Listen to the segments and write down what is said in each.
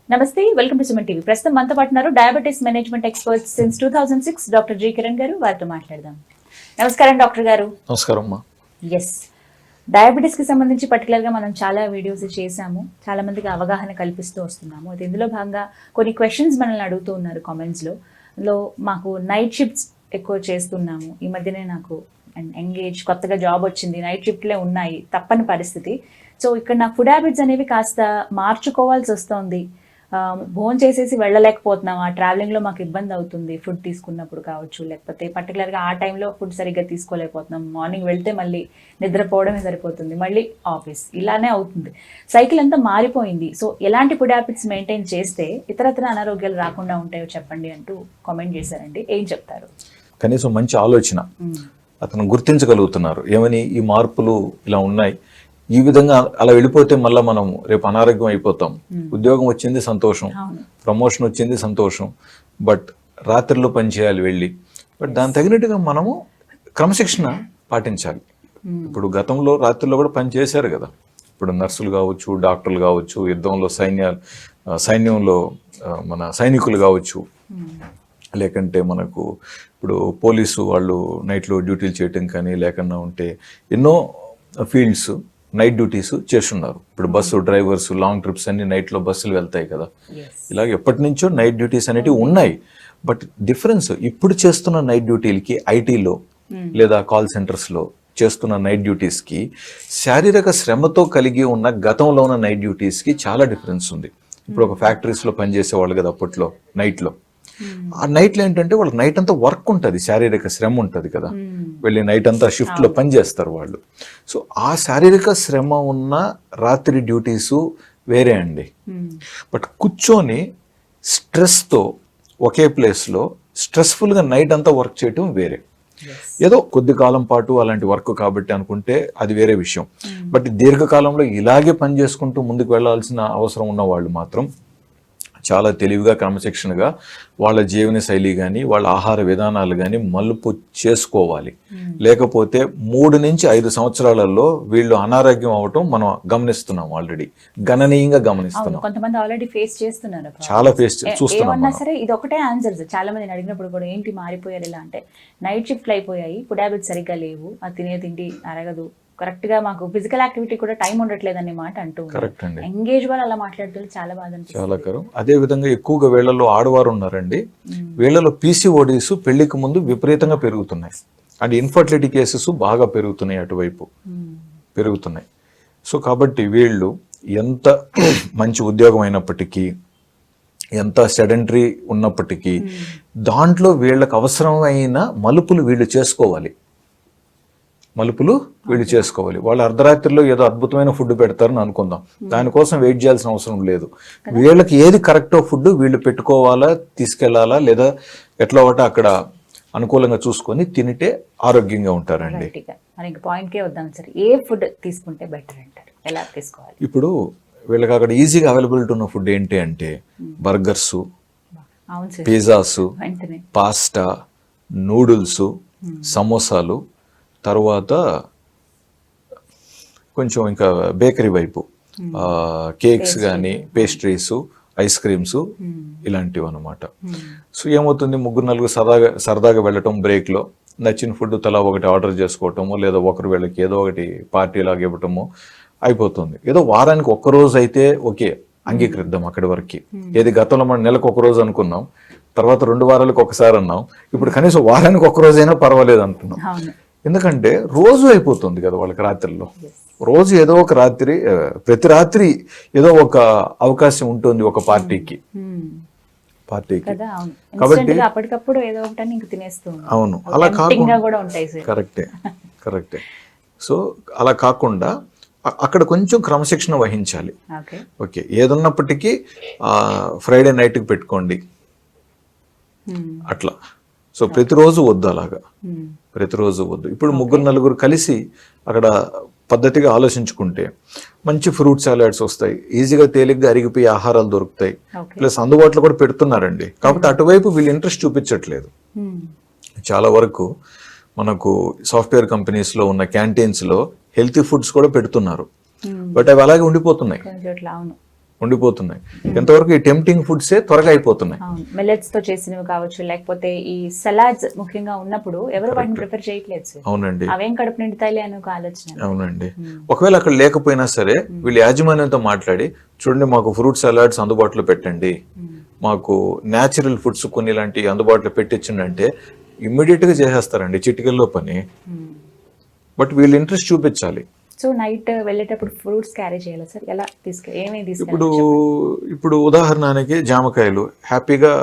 నమస్తే, welcome to Suman TV. ప్రస్తుతం మనతో పాటున్నారు diabetes management expert since 2006 doctor G Kiran garu. వారితో మాట్లాడదాం. నమస్కారం డాక్టర్ గారు. నమస్కారం అమ్మా. ఎస్, డయాబెటీస్ కి సంబంధించి పర్టికులర్ గా మనం చాలా వీడియోస్ చేసాము, చాలా మందికి అవగాహన కల్పిస్తూ వస్తున్నాము. అయితే ఇందులో భాగంగా కొన్ని క్వశ్చన్స్ మనల్ని అడుగుతూ ఉన్నారు కామెంట్స్ లో. మాకు నైట్ షిఫ్ట్స్ ఎక్కువ చేస్తున్నాము, ఈ మధ్యనే నాకు ఎంగేజ్ కొత్తగా జాబ్ వచ్చింది, నైట్ షిఫ్ట్లే ఉన్నాయి, తప్పని పరిస్థితి. సో ఇక్కడ నా ఫుడ్ హ్యాబిట్స్ అనేవి కాస్త మార్చుకోవాల్సి వస్తుంది. భోజనం చేసేసి వెళ్ళలేకపోతున్నాం, ఆ ట్రావెలింగ్లో మాకు ఇబ్బంది అవుతుంది, ఫుడ్ తీసుకున్నప్పుడు కావచ్చు, లేకపోతే పర్టికులర్గా ఆ టైంలో ఫుడ్ సరిగ్గా తీసుకోలేకపోతున్నాం, మార్నింగ్ వెళ్తే మళ్ళీ నిద్రపోవడమే సరిపోతుంది, మళ్ళీ ఆఫీస్, ఇలానే అవుతుంది. సైకిల్ అంతా మారిపోయింది. సో ఎలాంటి ఫుడ్ హ్యాబిట్స్ మెయింటైన్ చేస్తే ఇతరత్ర అనారోగ్యాలు రాకుండా ఉంటాయో చెప్పండి అంటూ కామెంట్ చేశారండి. ఏం చెప్తారు? కనీసం మంచి ఆలోచన, అతను గుర్తించగలుగుతున్నారు ఏమని ఈ మార్పులు ఇలా ఉన్నాయి, ఈ విధంగా అలా వెళ్ళిపోతే మళ్ళీ మనం రేపు అనారోగ్యం అయిపోతాం. ఉద్యోగం వచ్చింది సంతోషం, ప్రమోషన్ వచ్చింది సంతోషం, బట్ రాత్రిలో పని చేయాలి వెళ్ళి. బట్ దాని తగినట్టుగా మనము క్రమశిక్షణ పాటించాలి. ఇప్పుడు గతంలో రాత్రిలో కూడా పని చేశారు కదా, ఇప్పుడు నర్సులు కావచ్చు, డాక్టర్లు కావచ్చు, యుద్ధంలో సైన్యంలో మన సైనికులు కావచ్చు, లేకంటే మనకు ఇప్పుడు పోలీసు వాళ్ళు నైట్లో డ్యూటీలు చేయటం కానీ, లేకన్నా ఉంటే ఎన్నో ఫీల్డ్స్ నైట్ డ్యూటీస్ చేస్తున్నారు. ఇప్పుడు బస్సు డ్రైవర్స్, లాంగ్ ట్రిప్స్ అన్ని నైట్లో బస్సులు వెళ్తాయి కదా, ఇలాగ ఎప్పటి నుంచో నైట్ డ్యూటీస్ అనేటివి ఉన్నాయి. బట్ డిఫరెన్స్ ఇప్పుడు చేస్తున్న నైట్ డ్యూటీలకి, ఐటీలో లేదా కాల్ సెంటర్స్లో చేస్తున్న నైట్ డ్యూటీస్కి, శారీరక శ్రమతో కలిగి ఉన్న గతంలో ఉన్న నైట్ డ్యూటీస్కి చాలా డిఫరెన్స్ ఉంది. ఇప్పుడు ఒక ఫ్యాక్టరీస్లో పనిచేసేవాళ్ళు కదా అప్పట్లో నైట్లో, ఆ నైట్లో ఏంటంటే వాళ్ళకి నైట్ అంతా వర్క్ ఉంటుంది, శారీరక శ్రమ ఉంటుంది కదా, వెళ్ళి నైట్ అంతా షిఫ్ట్లో పని చేస్తారు వాళ్ళు. సో ఆ శారీరక శ్రమ ఉన్న రాత్రి డ్యూటీసు వేరే అండి. బట్ కూర్చొని స్ట్రెస్తో ఒకే ప్లేస్లో స్ట్రెస్ఫుల్గా నైట్ అంతా వర్క్ చేయటం వేరే. ఏదో కొద్ది కాలం పాటు అలాంటి వర్క్ కాబట్టి అనుకుంటే అది వేరే విషయం. బట్ దీర్ఘకాలంలో ఇలాగే పని చేసుకుంటూ ముందుకు వెళ్లాల్సిన అవసరం ఉన్న వాళ్ళు మాత్రం చాలా తెలివిగా, క్రమశిక్షణగా వాళ్ళ జీవన శైలి కానీ, వాళ్ళ ఆహార విధానాలు కానీ మలుపు చేసుకోవాలి. లేకపోతే 3 నుంచి 5 సంవత్సరాలలో వీళ్ళు అనారోగ్యం అవటం మనం గమనిస్తున్నాం, ఆల్రెడీ గణనీయంగా గమనిస్తున్నాం. కొంతమంది ఆల్రెడీ ఫేస్ చేస్తున్నారు, చాలా ఫేస్ చూస్తున్నాం. సరే, ఇది ఒకటే ఆన్సర్. చాలా మందిని అడిగినప్పుడు కూడా ఏంటి మారిపోయారు ఇలా అంటే, నైట్ షిఫ్ట్లు అయిపోయాయి, ఫుడ్ హ్యాబిట్స్ సరిగ్గా లేవు, అది తినే తిండి అరగదు, కరెక్ట్ గా మాకు ఫిజికల్ యాక్టివిటీ కూడా టైం ఉండట్లేదు అనే మాట అంటూ ఎంగేజ్ వాళ్ళు అలా మాట్లాడుతూ చాలా బాధ చాలా కరం. అదే విధంగా ఎక్కువగా వీళ్ళలో ఆడవారు ఉన్నారండి, వీళ్ళలో పీసీఓడీస్ పెళ్లికి ముందు విపరీతంగా పెరుగుతున్నాయి, అండ్ ఇన్ఫర్టిలిటీ కేసెస్ బాగా పెరుగుతున్నాయి, అటువైపు పెరుగుతున్నాయి. సో కాబట్టి వీళ్ళు ఎంత మంచి ఉద్యోగం అయినప్పటికీ, ఎంత సెడెంటరీ ఉన్నప్పటికీ, దాంట్లో వీళ్ళకి అవసరమైన మలుపులు వీళ్ళు చేసుకోవాలి. వాళ్ళు అర్ధరాత్రిలో ఏదో అద్భుతమైన ఫుడ్ పెడతారని అనుకుందాం, దానికోసం వెయిట్ చేయాల్సిన అవసరం లేదు. వీళ్ళకి ఏది కరెక్టో ఫుడ్ వీళ్ళు పెట్టుకోవాలా, తీసుకెళ్లాలా, లేదా ఎట్లా ఒకటి అక్కడ అనుకూలంగా చూసుకొని తినితే ఆరోగ్యంగా ఉంటారండి. ఏ ఫుడ్ తీసుకుంటే బెటర్ అంటారు, ఎలా తీసుకోవాలి? ఇప్పుడు వీళ్ళకి అక్కడ ఈజీగా అవైలబిలిటీ ఉన్న ఫుడ్ ఏంటి అంటే బర్గర్స్, పిజ్జాస్, పాస్తా, నూడిల్స్, సమోసాలు, తర్వాత కొంచెం ఇంకా బేకరీ వైపు కేక్స్ కానీ, పేస్ట్రీస్, ఐస్ క్రీమ్స్, ఇలాంటివి అనమాట. సో ఏమవుతుంది, 3-4 సరదాగా వెళ్ళటం, బ్రేక్లో నచ్చిన ఫుడ్ తలా ఒకటి ఆర్డర్ చేసుకోవటము, లేదా ఒకరు వీళ్ళకి ఏదో ఒకటి పార్టీ లాగా ఇవ్వటము అయిపోతుంది. ఏదో వారానికి ఒక్కరోజు అయితే ఓకే, అంగీకరిద్దాం అక్కడి వరకు. ఏది గతంలో మనం నెలకు 1 రోజు అనుకున్నాం, తర్వాత 2 వారాలకు ఒకసారి అన్నాం, ఇప్పుడు కనీసం వారానికి 1 రోజైనా పర్వాలేదు అంటున్నాం. ఎందుకంటే రోజు అయిపోతుంది కదా వాళ్ళకి రాత్రిలో, రోజు ఏదో ఒక రాత్రి, ప్రతి రాత్రి ఏదో ఒక అవకాశం ఉంటుంది ఒక పార్టీకి. కాబట్టి అవును, అలా కాకుండా కరెక్టే. సో అలా కాకుండా అక్కడ కొంచెం క్రమశిక్షణ వహించాలి. ఓకే, ఏదున్నప్పటికీ ఫ్రైడే నైట్కి పెట్టుకోండి అట్లా. సో ప్రతిరోజు వద్దు, అలాగా ప్రతిరోజు వద్దు. ఇప్పుడు 3-4 కలిసి అక్కడ పద్ధతిగా ఆలోచించుకుంటే మంచి ఫ్రూట్ సాలాడ్స్ వస్తాయి, ఈజీగా తేలిగ్గా అరిగిపోయే ఆహారాలు దొరుకుతాయి, ప్లస్ అందుబాటులో కూడా పెడుతున్నారండి. కాబట్టి అటువైపు వీళ్ళు ఇంట్రెస్ట్ చూపించట్లేదు. చాలా వరకు మనకు సాఫ్ట్వేర్ కంపెనీస్లో ఉన్న క్యాంటీన్స్లో హెల్తీ ఫుడ్స్ కూడా పెడుతున్నారు, బట్ అవి అలాగే ఉండిపోతున్నాయి. ఉండిపోతున్నాయి. ఎంతవరకు ఈ టెంప్టింగ్ ఫుడ్సే త్వరగా అయిపోతున్నాయి. అవును, మిల్లెట్స్ తో చేసినవి కావచ్చు, లేకపోతే ఈ సలాడ్స్ ముఖ్యంగా ఉన్నప్పుడు ఎవరు వాటిని ప్రిఫర్ చేయట్లేదు సార్. అవునండి, అవేం కడుపు నిండుతాయిలే అని ఒక ఆలోచన. అవునండి. ఒకవేళ అక్కడ లేకపోయినా సరే వీళ్ళు యాజమాన్యంతో మాట్లాడి, చూడండి మాకు ఫ్రూట్ సలాడ్స్ అందుబాటులో పెట్టండి, మాకు న్యాచురల్ ఫుడ్స్ కొన్ని ఇలాంటి అందుబాటులో పెట్టించండి, ఇమ్మీడియట్ గా చేసేస్తారండి చిటికల్లో పని. బట్ వీళ్ళు ఇంట్రెస్ట్ చూపించాలి. సో నైట్ వెళ్ళేటప్పుడు ఫ్రూట్స్ క్యారీ చేయాలి సార్, ఎలా ఏమేమి ఇప్పుడు ఉదాహరణకి జామకాయలు హ్యాపీగా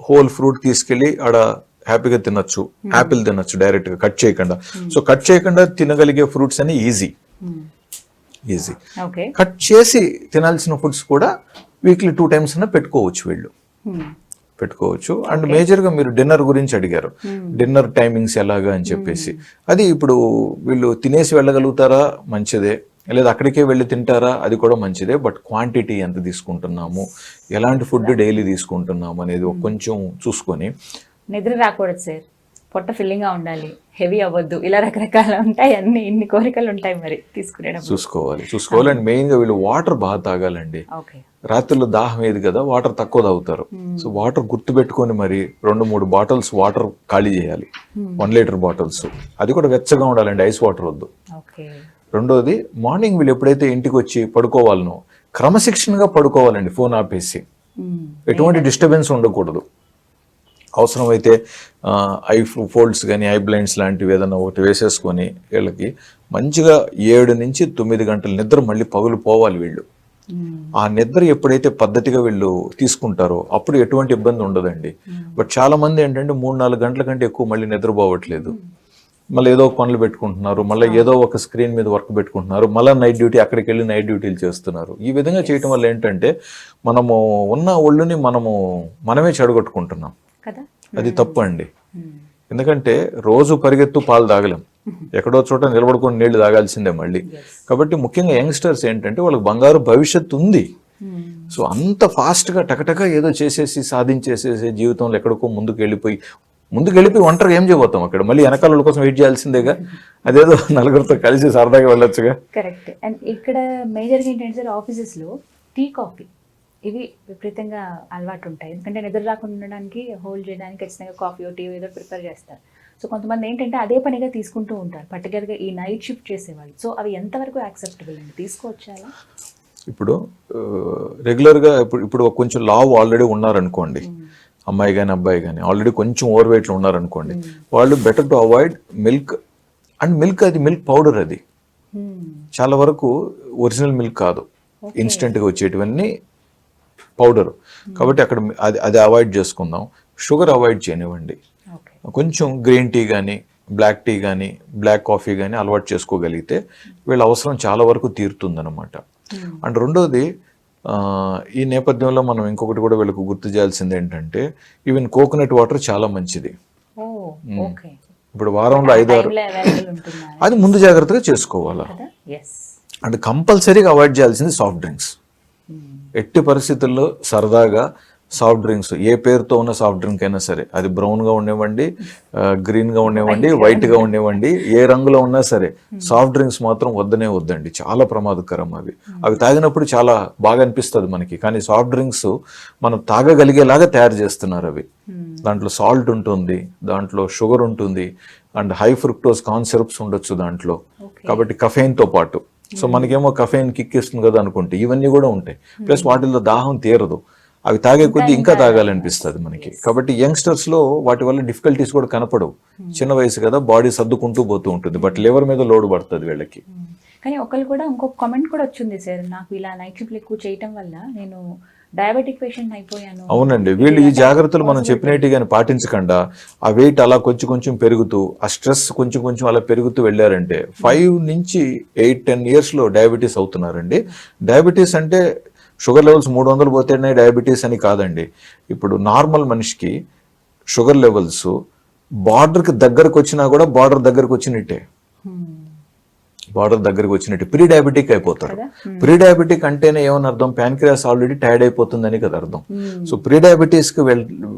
హోల్ ఫ్రూట్ తీసుకెళ్లి ఆడ హ్యాపీగా తినొచ్చు, యాపిల్ తినొచ్చు డైరెక్ట్ గా కట్ చేయకుండా. సో కట్ చేయకుండా తినగలిగే ఫ్రూట్స్ అని ఈజీ. కట్ చేసి తినాల్సిన ఫుడ్స్ కూడా వీక్లీ 2 times పెట్టుకోవచ్చు వీళ్ళు, పెట్టుకోవచ్చు. అండ్ మేజర్ గా మీరు డిన్నర్ గురించి అడిగారు, డిన్నర్ టైమింగ్స్ ఎలాగా అని చెప్పేసి. అది ఇప్పుడు వీళ్ళు తినేసి వెళ్ళగలుగుతారా మంచిదే, లేదా అక్కడికే వెళ్ళి తింటారా అది కూడా మంచిదే. బట్ క్వాంటిటీ ఎంత తీసుకుంటున్నాము, ఎలాంటి ఫుడ్ డైలీ తీసుకుంటున్నాము అనేది కొంచెం చూసుకొని. నిద్ర రాకూడదు సార్, పొట్ట ఫిల్లింగ్ గా ఉండాలి, హెవీ అవ్వద్దు, ఇలా రకరకాల ఉంటాయి, ఇన్ని కోరికలు ఉంటాయి మరి తీసుకునేటప్పుడు. చూసుకోవాలి. అండ్ మెయిన్ గా వీళ్ళు వాటర్ బాగా తాగాలండి. రాత్రిలో దాహం ఏది కదా, వాటర్ తక్కువ తాగుతారు. సో వాటర్ గుర్తు పెట్టుకొని మరి 2-3 బాటిల్స్ వాటర్ ఖాళీ చేయాలి, 1 లీటర్ బాటిల్స్. అది కూడా వెచ్చగా ఉండాలండి, ఐస్ వాటర్ వద్దు. రెండోది, మార్నింగ్ వీళ్ళు ఎప్పుడైతే ఇంటికి వచ్చి పడుకోవాలనో క్రమశిక్షణగా పడుకోవాలండి, ఫోన్ ఆపేసి. ఎటువంటి డిస్టర్బెన్స్ ఉండకూడదు. అవసరమైతే ఐ ఫోల్డ్స్ కానీ ఐ బ్లైండ్స్ లాంటివి ఏదైనా ఒకటి వేసేసుకొని వీళ్ళకి మంచిగా 7 నుంచి 9 గంటల నిద్ర మళ్ళీ పగులు పోవాలి వీళ్ళు. ఆ నిద్ర ఎప్పుడైతే పద్ధతిగా వీళ్ళు తీసుకుంటారో అప్పుడు ఎటువంటి ఇబ్బంది ఉండదండి. బట్ చాలా మంది ఏంటంటే 3-4 గంటల కంటే ఎక్కువ మళ్ళీ నిద్రపోవట్లేదు. మళ్ళీ ఏదో పనులు పెట్టుకుంటున్నారు, మళ్ళీ ఏదో ఒక స్క్రీన్ మీద వర్క్ పెట్టుకుంటున్నారు, మళ్ళీ నైట్ డ్యూటీ అక్కడికి వెళ్ళి నైట్ డ్యూటీలు చేస్తున్నారు. ఈ విధంగా చేయటం వల్ల ఏంటంటే మనము ఉన్న ఒళ్ళుని మనమే చెడగొట్టుకుంటున్నాం. అది తప్పు అండి. ఎందుకంటే రోజు పరిగెత్తు పాలు తాగలేం, ఎక్కడో చోట నిలబడుకొని నీళ్లు తాగాల్సిందే మళ్ళీ. కాబట్టి ముఖ్యంగా యంగ్స్టర్స్ ఏంటంటే వాళ్ళకి బంగారు భవిష్యత్తు ఉంది. సో అంత ఫాస్ట్గా టకటక ఏదో చేసేసి సాధించేసేసి జీవితంలో ఎక్కడికో ముందుకు వెళ్ళిపోయి ఒంటరిగా ఏం చేయబోతాం అక్కడ, మళ్ళీ వెనకాల కోసం వెయిట్ చేయాల్సిందేగా. అదేదో నలుగురితో కలిసి సరదాగా వెళ్ళొచ్చుగా. కరెక్ట్. అండ్ ఇక్కడ మేజర్గా ఏంటంటే సార్, ఆఫీసెస్లో టీ కాఫీ ఇవి విపరీతంగా అలవాటు ఉంటాయి. ఎందుకంటే నిద్ర రాకుండా ఉండడానికి, హోల్డ్ చేయడానికి ఖచ్చితంగా కాఫీ టీ ఏదో ప్రిపేర్ చేస్తారు. సో కొంతమంది ఏంటంటే అదే పనిగా తీసుకుంటూ ఉంటారు, పర్టికులర్గా ఈ నైట్ షిఫ్ట్ చేసేవాళ్ళు. సో అవి ఎంతవరకు యాక్సెప్టబుల్ అండి, తీసుకోవచ్చా? ఇప్పుడు రెగ్యులర్గా ఇప్పుడు కొంచెం లావ్ ఆల్రెడీ ఉన్నారనుకోండి, అమ్మాయి కానీ అబ్బాయి కానీ ఆల్రెడీ కొంచెం ఓవర్ వెయిట్లో ఉన్నారనుకోండి, వాళ్ళు better to avoid milk. And milk అది మిల్క్ పౌడర్, అది చాలా వరకు ఒరిజినల్ మిల్క్ కాదు, ఇన్స్టెంట్గా వచ్చేటివన్నీ పౌడర్. కాబట్టి అక్కడ అది అవాయిడ్ చేసుకుందాం. షుగర్ అవాయిడ్ చేయనివ్వండి. కొంచెం గ్రీన్ టీ కానీ బ్లాక్ టీ కానీ బ్లాక్ కాఫీ కానీ అలవాటు చేసుకోగలిగితే వీళ్ళ అవసరం చాలా వరకు తీరుతుందన్నమాట. అండ్ రెండోది, ఈ నేపథ్యంలో మనం ఇంకొకటి కూడా వీళ్ళకు గుర్తు చేయాల్సింది ఏంటంటే, ఈవెన్ కోకోనట్ వాటర్ చాలా మంచిది. ఇప్పుడు వారంలో 5-6 అది ముందు జాగ్రత్తగా చేసుకోవాలా. అండ్ కంపల్సరీగా అవాయిడ్ చేయాల్సింది సాఫ్ట్ డ్రింక్స్. ఎట్టి పరిస్థితుల్లో సరదాగా సాఫ్ట్ డ్రింక్స్, ఏ పేరుతో ఉన్న సాఫ్ట్ డ్రింక్ అయినా సరే, అది బ్రౌన్గా ఉండేవ్వండి, గ్రీన్గా ఉండేవ్వండి, వైట్గా ఉండేవ్వండి, ఏ రంగులో ఉన్నా సరే సాఫ్ట్ డ్రింక్స్ మాత్రం వద్దండి. చాలా ప్రమాదకరం అవి తాగినప్పుడు చాలా బాగా అనిపిస్తుంది మనకి, కానీ సాఫ్ట్ డ్రింక్స్ మనం తాగగలిగేలాగా తయారు చేస్తున్నారు. అవి దాంట్లో సాల్ట్ ఉంటుంది, దాంట్లో షుగర్ ఉంటుంది, and high fructose corn syrups ఉండొచ్చు దాంట్లో. కాబట్టి కఫెయిన్తో పాటు, సో మనకేమో కఫెయిన్ కిక్ ఇస్తుంది కదా అనుకుంటే ఇవన్నీ కూడా ఉంటాయి. ప్లస్ వాటిల్లో దాహం తీరదు, అవి తాగే కొద్దీ ఇంకా తాగాలనిపిస్తుంది మనకి. కాబట్టి యంగ్స్టర్స్ లో వాటి వల్ల డిఫికల్టీస్ కూడా కనపడవు. చిన్న వయసు కదా, బాడీ సర్దుకుంటూ పోతూ ఉంటుంది, బట్ లివర్ మీద లోడ్ పడుతుంది వీళ్ళకి. కానీ ఒకళ్ళు కూడా ఇంకొక కామెంట్ కూడా వచ్చింది సార్, నాకు ఇలా నైట్ షిఫ్ట్లు ఎక్కువ చేయటం వల్ల నేను డయాబెటిక్ పేషెంట్ అయిపోయాను. అవునండి, వీళ్ళు ఈ జాగ్రత్తలు మనం చెప్పినట్టు కానీ పాటించకుండా ఆ వెయిట్ అలా కొంచెం పెరుగుతూ, ఆ స్ట్రెస్ కొంచెం అలా పెరుగుతూ వెళ్ళారంటే 5 నుంచి 8-10 years లో డయాబెటీస్ అవుతున్నారండి. డయాబెటీస్ అంటే షుగర్ లెవెల్స్ 300 పోతేనే డయాబెటీస్ అని కాదండి. ఇప్పుడు నార్మల్ మనిషికి షుగర్ లెవెల్స్ బార్డర్కి దగ్గరకు వచ్చినా కూడా బార్డర్ దగ్గరకు వచ్చినట్టే, ప్రీ డయాబెటిక్ అయిపోతారు. ప్రీ డయాబెటిక్ అంటేనే ఏమని అర్థం, ప్యాన్క్రియాస్ ఆల్రెడీ టైర్డ్ అయిపోతుందని కదా అర్థం. సో ప్రీ డయాబెటీస్ కి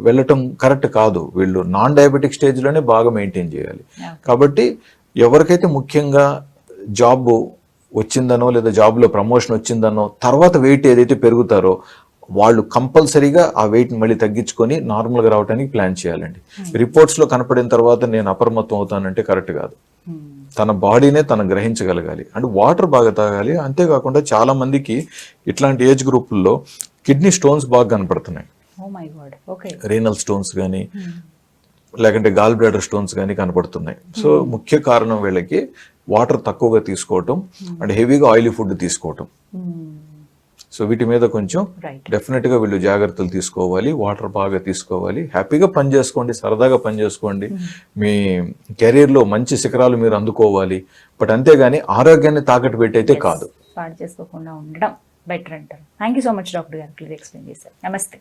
వెళ్ళటం కరెక్ట్ కాదు. వీళ్ళు నాన్ డయాబెటిక్ స్టేజ్ లోనే బాగా మెయింటైన్ చేయాలి. కాబట్టి ఎవరికైతే ముఖ్యంగా జాబ్ వచ్చిందనో లేదా జాబ్లో ప్రమోషన్ వచ్చిందనో తర్వాత వెయిట్ ఏదైతే పెరుగుతారో వాళ్ళు కంపల్సరీగా ఆ వెయిట్ని మళ్ళీ తగ్గించుకొని నార్మల్గా రావడానికి ప్లాన్ చేయాలండి. రిపోర్ట్స్లో కనపడిన తర్వాత నేను అప్రమత్తం అవుతానంటే కరెక్ట్ కాదు. తన బాడీనే తను గ్రహించగలగాలి. అంటే వాటర్ బాగా తాగాలి. అంతేకాకుండా చాలా మందికి ఇట్లాంటి ఏజ్ గ్రూపుల్లో కిడ్నీ స్టోన్స్ బాగా కనపడుతున్నాయి. రీనల్ స్టోన్స్ కానీ లేకంటే గాల్ బ్లాడర్ స్టోన్స్ కానీ కనపడుతున్నాయి. సో ముఖ్య కారణం వీళ్ళకి వాటర్ తక్కువగా తీసుకోవటం అండ్ హెవీగా ఆయిలీ ఫుడ్ తీసుకోవటం. సో వీటి మీద కొంచెం డెఫినెట్గా వీళ్ళు జాగ్రత్తలు తీసుకోవాలి. వాటర్ బాగా తీసుకోవాలి. హ్యాపీగా పని చేసుకోండి, సరదాగా పని చేసుకోండి. మీ కెరీర్లో మంచి శిఖరాలు మీరు అందుకోవాలి. బట్ అంతేగాని ఆరోగ్యాన్ని తాకట్టు పెట్టయితే కాదు. పాడు చేసుకోకుండా ఉండడం బెటర్ అంటారు. Thank you so much doctor గారు, క్లియర్ ఎక్స్ప్లెయిన్ చేశారు. నమస్తే.